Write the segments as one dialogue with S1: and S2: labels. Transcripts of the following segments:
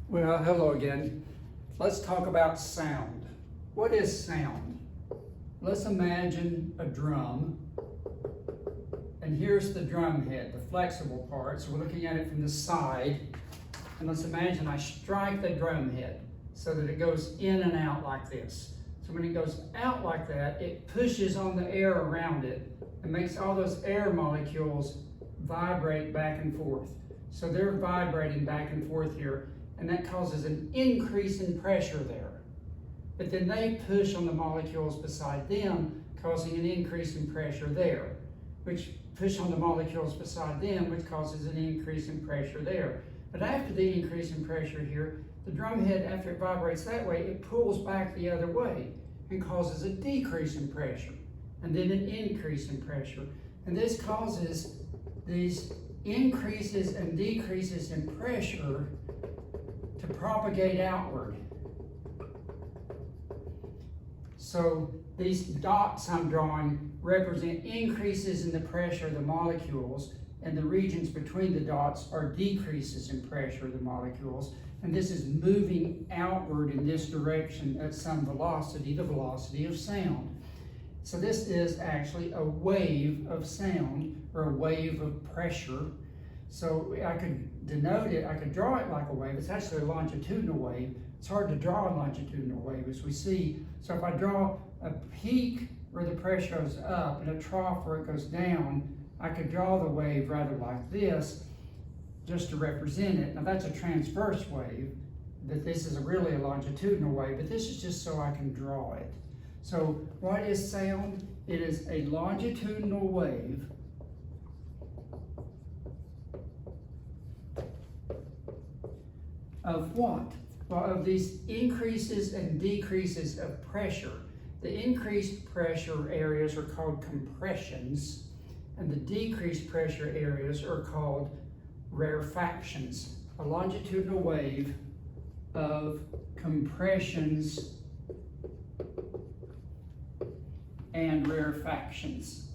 S1: Well, hello again. Let's talk about sound. What is sound? Let's imagine a drum, and here's the drum head, the flexible part. So we're looking at it from the side, and let's imagine I strike the drum head so that it goes in and out like this. So when it goes out like that, it pushes on the air around it and makes all those air molecules vibrate back and forth. So they're vibrating back and forth here, and that causes an increase in pressure there. But then they push on the molecules beside them, causing an increase in pressure there, which push on the molecules beside them, which causes an increase in pressure there. But after the increase in pressure here, the drum head, after it vibrates that way, it pulls back the other way and causes a decrease in pressure, and then an increase in pressure. And this causes these increases and decreases in pressure to propagate outward. So these dots I'm drawing represent increases in the pressure of the molecules, and the regions between the dots are decreases in pressure of the molecules. And this is moving outward in this direction at some velocity, the velocity of sound. So this is actually a wave of sound, or a wave of pressure. So I could denote it, I could draw it like a wave. It's actually a longitudinal wave. It's hard to draw a longitudinal wave, as we see. So if I draw a peak where the pressure goes up and a trough where it goes down, I could draw the wave rather like this, just to represent it. Now that's a transverse wave, but this is really a longitudinal wave, but this is just so I can draw it. So what is sound? It is a longitudinal wave of what? Well, of these increases and decreases of pressure. The increased pressure areas are called compressions, and the decreased pressure areas are called rarefactions. A longitudinal wave of compressions and rarefactions.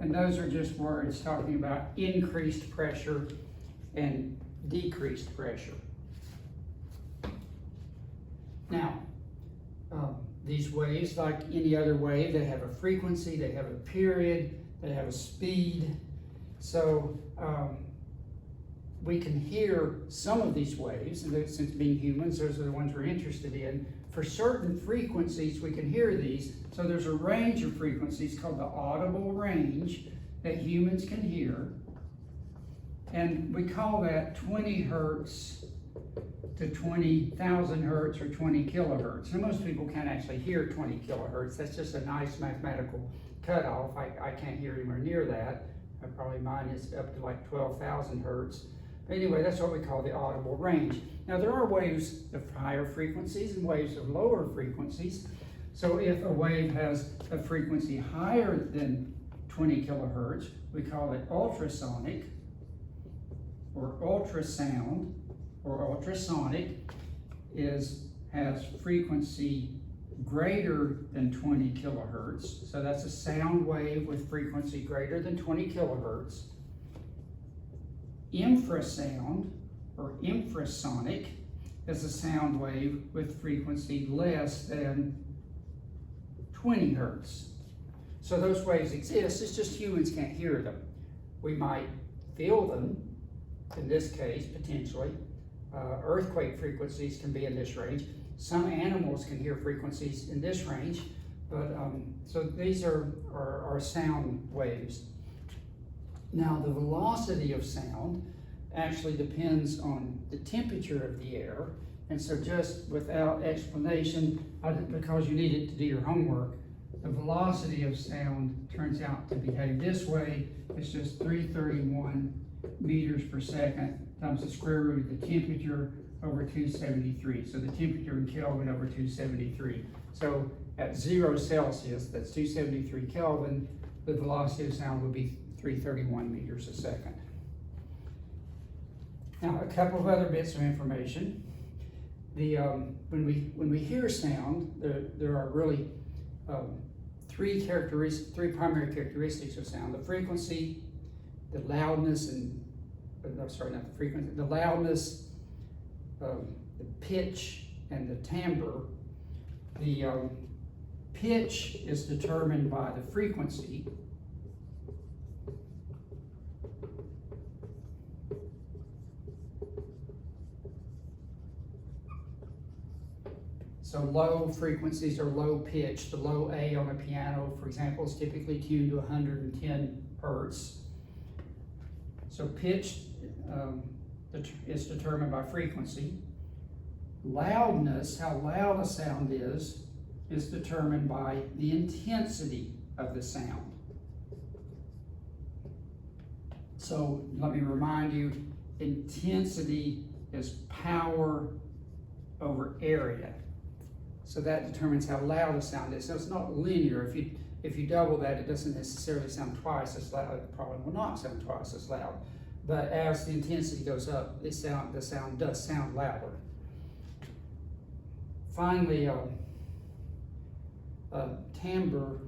S1: And those are just words talking about increased pressure and decreased pressure. Now, these waves, like any other wave, they have a frequency, they have a period, they have a speed. So we can hear some of these waves, and since being humans, those are the ones we're interested in. For certain frequencies, we can hear these. So there's a range of frequencies called the audible range that humans can hear. And we call that 20 hertz to 20,000 hertz or 20 kilohertz. Now, most people can't actually hear 20 kilohertz. That's just a nice mathematical cutoff. I can't hear anywhere near that. Probably mine is up to like 12,000 hertz. But anyway, that's what we call the audible range. Now, there are waves of higher frequencies and waves of lower frequencies. So if a wave has a frequency higher than 20 kilohertz, we call it ultrasonic, or ultrasound, or ultrasonic has frequency greater than 20 kilohertz. So that's a sound wave with frequency greater than 20 kilohertz. Infrasound, or infrasonic, is a sound wave with frequency less than 20 hertz. So those waves exist, it's just humans can't hear them. We might feel them, in this case, potentially. Earthquake frequencies can be in this range. Some animals can hear frequencies in this range, but so these are sound waves. Now, the velocity of sound actually depends on the temperature of the air, and so just without explanation, because you need it to do your homework, the velocity of sound turns out to behave this way. It's just 331 meters per second times the square root of the temperature over 273. So the temperature in Kelvin over 273. So at 0 Celsius, that's 273 Kelvin, the velocity of sound would be 331 meters a second. Now, a couple of other bits of information. When we hear sound, there are really three primary characteristics of sound: the frequency, the loudness and no, sorry, not the frequency, the loudness, the pitch, and the timbre. The pitch is determined by the frequency. So low frequencies are low pitch. The low A on a piano, for example, is typically tuned to 110 hertz. So pitch is determined by frequency. Loudness, how loud a sound is determined by the intensity of the sound. So let me remind you, intensity is power over area. So that determines how loud a sound is. So it's not linear. If you double that, it doesn't necessarily sound twice as loud. It probably will not sound twice as loud. But as the intensity goes up, the sound does sound louder. Finally, timbre,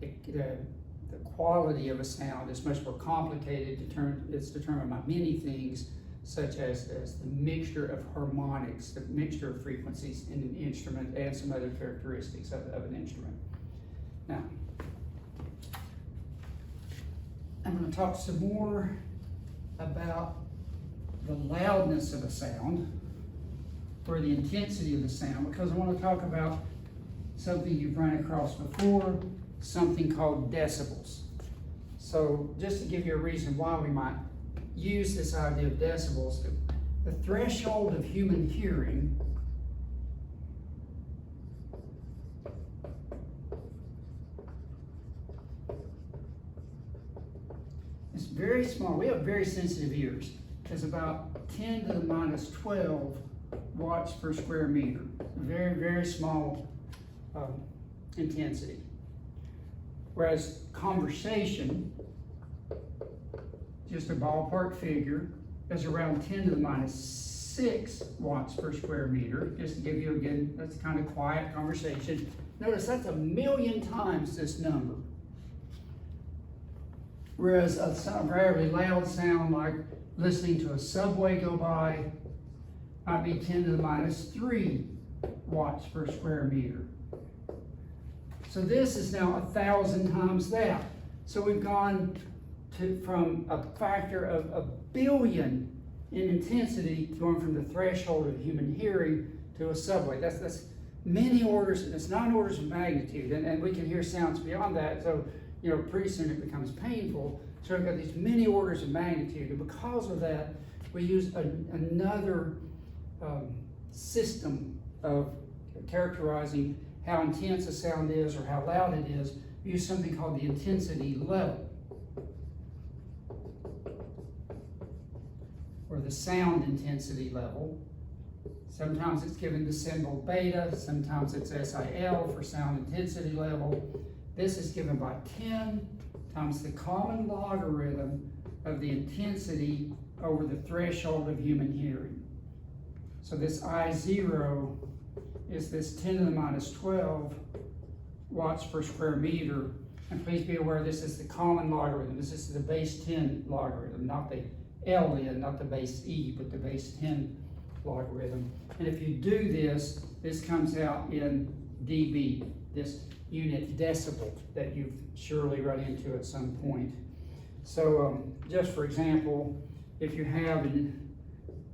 S1: the quality of a sound is much more complicated. It's determined by many things, such as the mixture of harmonics, the mixture of frequencies in an instrument, and some other characteristics of an instrument. Now, I'm going to talk some more about the loudness of a sound, or the intensity of the sound, because I want to talk about something you've run across before, something called decibels. So just to give you a reason why we might use this idea of decibels, the threshold of human hearing is very small. We have very sensitive ears. It's about 10 to the minus 12 watts per square meter. Very, very small intensity. Whereas conversation, just a ballpark figure, is around 10 to the minus 6 watts per square meter. Just to give you, again, that's kind of quiet conversation. Notice that's 1,000,000 times this number. Whereas a very loud sound, like listening to a subway go by, might be 10 to the minus 3 watts per square meter. So this is now 1,000 times that. So we've gone from a factor of 1,000,000,000 in intensity, going from the threshold of human hearing to a subway. That's many orders, it's 9 orders of magnitude, and we can hear sounds beyond that, so pretty soon it becomes painful. So we've got these many orders of magnitude, and because of that, we use another system of characterizing how intense a sound is or how loud it is. We use something called the intensity level, or the sound intensity level. Sometimes it's given the symbol beta, sometimes it's SIL for sound intensity level. This is given by 10 times the common logarithm of the intensity over the threshold of human hearing. So this I0 is this 10 to the minus 12 watts per square meter. And please be aware, this is the common logarithm. This is the base 10 logarithm, not the LN, not the base E, but the base 10 logarithm. And if you do this, this comes out in dB, this unit decibel that you've surely run into at some point. So just for example, if you have an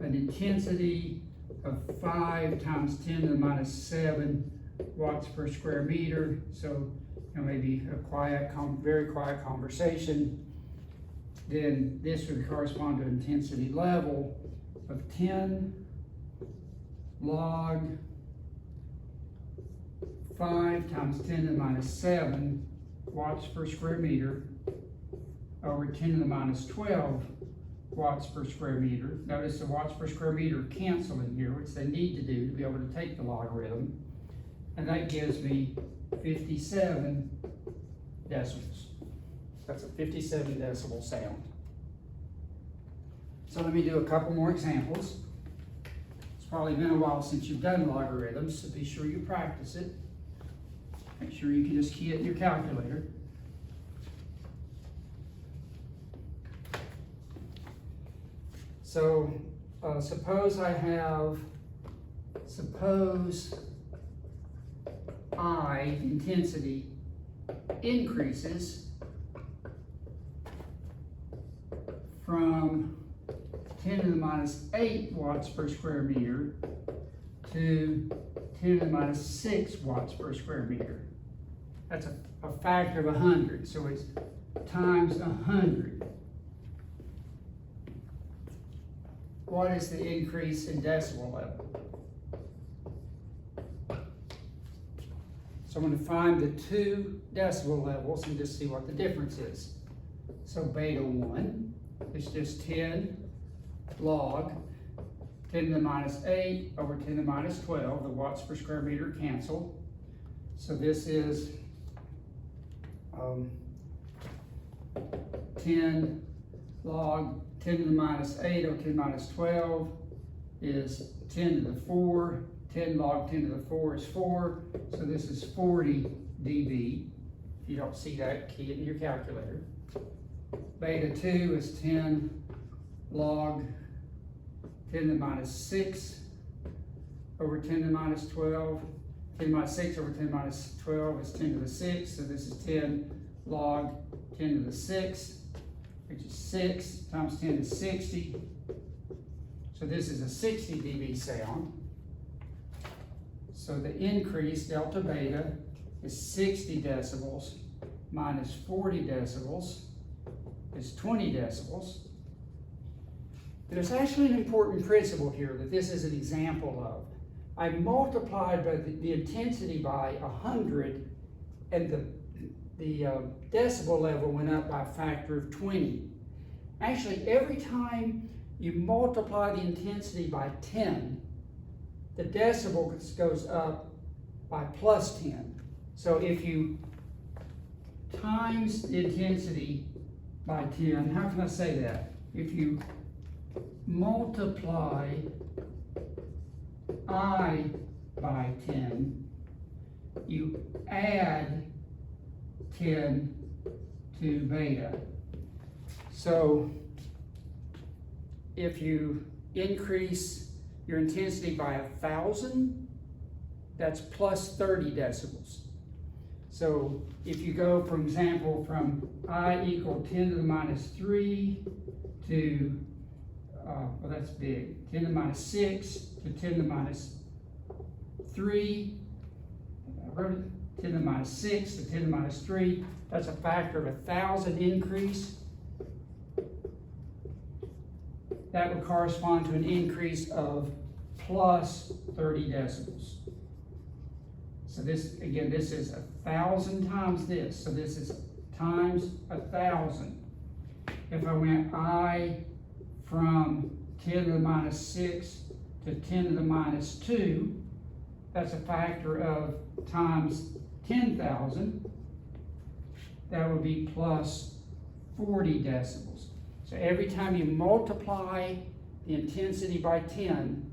S1: intensity of 5 times 10 to the minus 7 watts per square meter, so maybe a quiet, very quiet conversation, then this would correspond to an intensity level of 10 log 5 times 10 to the minus 7 watts per square meter over 10 to the minus 12 watts per square meter. Notice the watts per square meter cancel in here, which they need to do to be able to take the logarithm. And that gives me 57 decibels. That's a 57 decibel sound. So let me do a couple more examples. It's probably been a while since you've done logarithms, so be sure you practice it. Make sure you can just key it in your calculator. So suppose I, intensity, increases from 10 to the minus 8 watts per square meter to 10 to the minus 6 watts per square meter. That's a factor of 100, so it's times 100. What is the increase in decibel level? So I'm going to find the two decibel levels and just see what the difference is. So beta 1 is just 10 log 10 to the minus 8 over 10 to the minus 12. The watts per square meter cancel. So this is 10 log 10 to the minus 8 over 10 to the minus 12 is 10 to the 4. 10 log 10 to the 4 is 4. So this is 40 dB. If you don't see that, key it in your calculator. Beta 2 is 10 log 10 to the minus 6 over 10 to the minus 12. 10 to the minus 6 over 10 to the minus 12 is 10 to the 6. So this is 10 log 10 to the 6, which is 6 times 10 is 60. So this is a 60 dB sound. So the increase, delta beta, is 60 decibels minus 40 decibels is 20 decibels. There's actually an important principle here that this is an example of. I multiplied by the intensity by 100, and the decibel level went up by a factor of 20. Actually, every time you multiply the intensity by 10, the decibel goes up by plus 10. So if you times the intensity by 10, how can I say that? If you multiply I by 10, you add 10 to beta. So if you increase your intensity by 1,000, that's plus 30 decibels. So if you go, for example, from I equal 10 to the minus 3 to, well, that's big, 10 to the minus 6 to 10 to the minus 3, I wrote it, 10 to the minus 6 to 10 to the minus 3, that's a factor of 1,000 increase. That would correspond to an increase of plus 30 decibels. So this, again, this is 1,000 times this. So this is times 1,000. If I went I from 10 to the minus 6 to 10 to the minus 2, that's a factor of times 10,000. That would be plus 40 decibels. So every time you multiply the intensity by 10,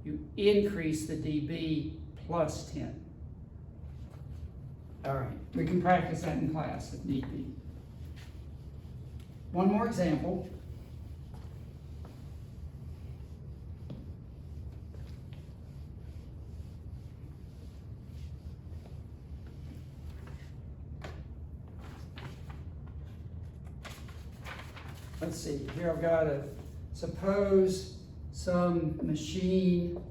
S1: you increase the dB plus 10. All right, we can practice that in class if need be. One more example. Let's see, here I've got suppose some machine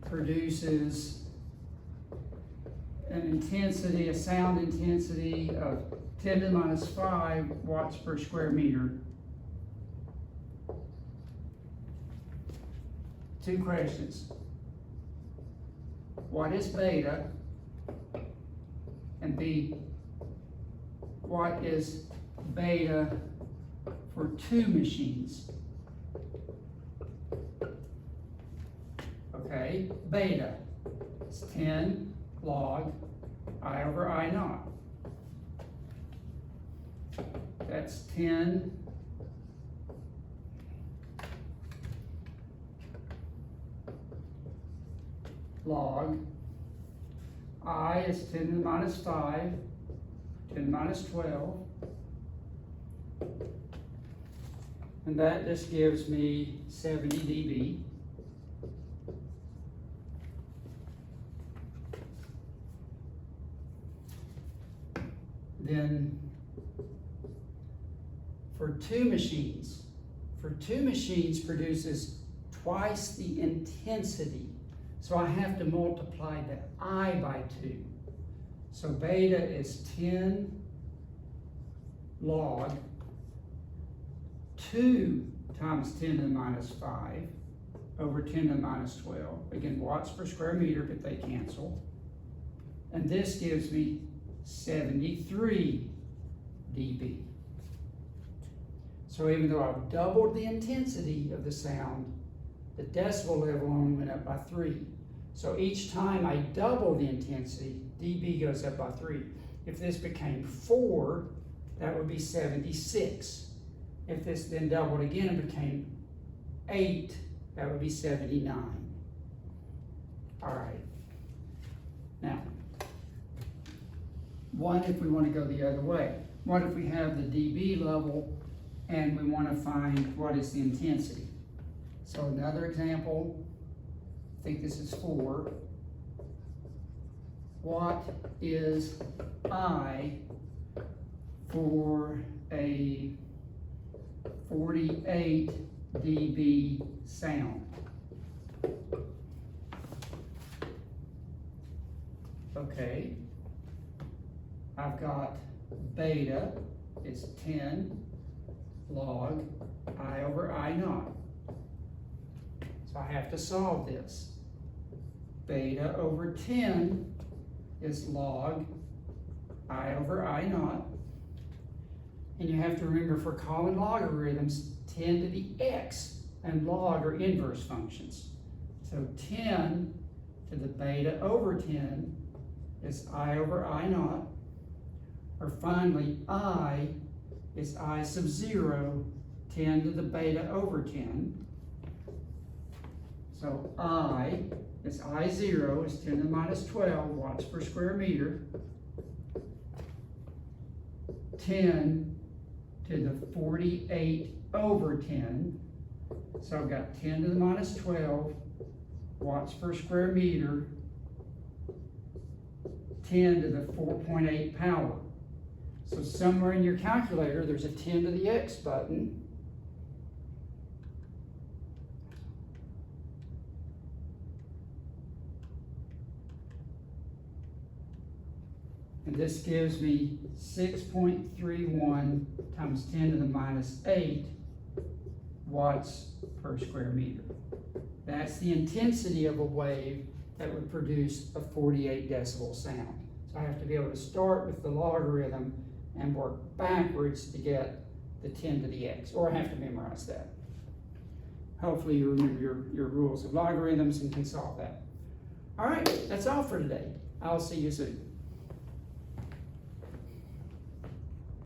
S1: produces an intensity, a sound intensity of 10 to the minus 5 watts per square meter. Two questions. What is beta? And B, what is beta for two machines? Okay, beta is 10 log I over I naught. That's 10 log I is 10 to the minus 5, 10 to the minus 12. And that just gives me 70 dB. Then for two machines produces twice the intensity. So I have to multiply the I by 2. So beta is 10 log 2 times 10 to the minus 5 over 10 to the minus 12. Again, watts per square meter, but they cancel. And this gives me 73 dB. So even though I've doubled the intensity of the sound, the decibel level only went up by 3. So each time I double the intensity, dB goes up by 3. If this became 4, that would be 76. If this then doubled again and became 8, that would be 79. All right. Now, what if we want to go the other way? What if we have the dB level and we want to find what is the intensity? So another example, I think this is 4. What is I for a 48 dB sound? Okay, I've got beta is 10 log I over I naught. So I have to solve this. Beta over 10 is log I over I naught. And you have to remember, for common logarithms, 10 to the x and log are inverse functions. So 10 to the beta over 10 is I over I naught. Or finally, I is I sub 0, 10 to the beta over 10. So I is I0 is 10 to the minus 12 watts per square meter. 10 to the 48 over 10. So I've got 10 to the minus 12 watts per square meter, 10 to the 4.8 power. So somewhere in your calculator, there's a 10 to the x button. And this gives me 6.31 times 10 to the minus 8 watts per square meter. That's the intensity of a wave that would produce a 48 decibel sound. So I have to be able to start with the logarithm and work backwards to get the 10 to the x, or I have to memorize that. Hopefully you remember your rules of logarithms and can solve that. All right, that's all for today. I'll see you soon.